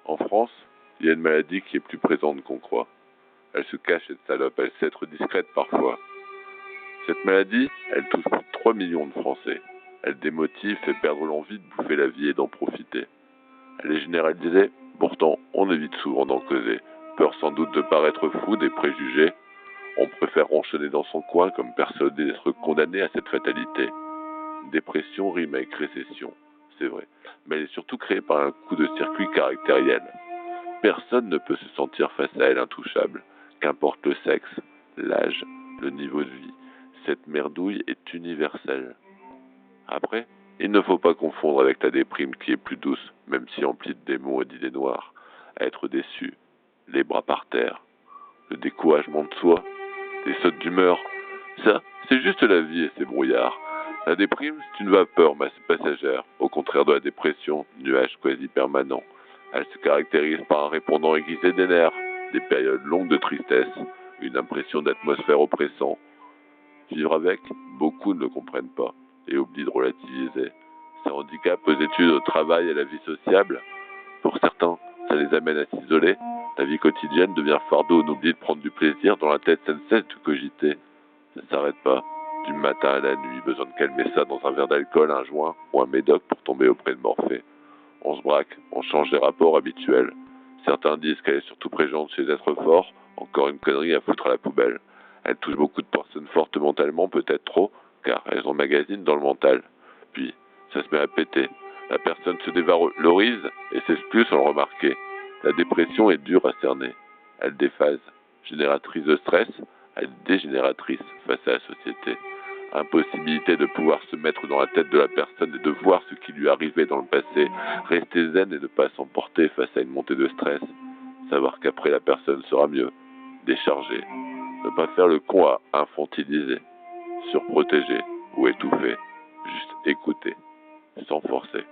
En France, il y a une maladie qui est plus présente qu'on croit. Elle se cache, cette salope, elle sait être discrète parfois. Cette maladie, elle touche plus de 3 millions de Français. Elle démotive, fait perdre l'envie de bouffer la vie et d'en profiter. Elle est généralisée, pourtant on évite souvent d'en causer. Peur sans doute de paraître fou, des préjugés. On préfère ronchonner dans son coin comme persuadé d'être condamné à cette fatalité. Dépression rime avec récession, c'est vrai, mais elle est surtout créée par un coup de circuit caractériel. Personne ne peut se sentir face à elle intouchable, qu'importe le sexe, l'âge, le niveau de vie. Cette merdouille est universelle. Après, il ne faut pas confondre avec la déprime qui est plus douce, même si emplie de démons et d'idées noires. Être déçu, les bras par terre, le découragement de soi, des sautes d'humeur. Ça, c'est juste la vie et ses brouillards. La déprime, c'est une vapeur passagère, au contraire de la dépression, nuage quasi permanent. Elle se caractérise par un répondant aiguisé des nerfs, des périodes longues de tristesse, une impression d'atmosphère oppressante. Vivre avec, beaucoup ne le comprennent pas et oublient de relativiser. Ça handicape aux études, au travail et à la vie sociable. Pour certains, ça les amène à s'isoler. La vie quotidienne devient fardeau, on oublie de prendre du plaisir, dans la tête ça ne cesse de cogiter. Ça ne s'arrête pas. Du matin à la nuit, besoin de calmer ça dans un verre d'alcool, un joint ou un médoc pour tomber auprès de Morphée. On se braque, on change les rapports habituels. Certains disent qu'elle est surtout présente chez les êtres forts, encore une connerie à foutre à la poubelle. Elle touche beaucoup de personnes fortes mentalement, peut-être trop, car elles emmagasinent dans le mental. Puis, ça se met à péter. La personne se dévalorise et s'exclut sans le remarquer. La dépression est dure à cerner. Elle déphase. Génératrice de stress, elle est dégénératrice face à la société. Impossibilité de pouvoir se mettre dans la tête de la personne et de voir ce qui lui arrivait dans le passé. Rester zen et ne pas s'emporter face à une montée de stress. Savoir qu'après la personne sera mieux. Décharger. Ne pas faire le con à infantiliser. Surprotéger ou étouffer. Juste écouter. Sans forcer.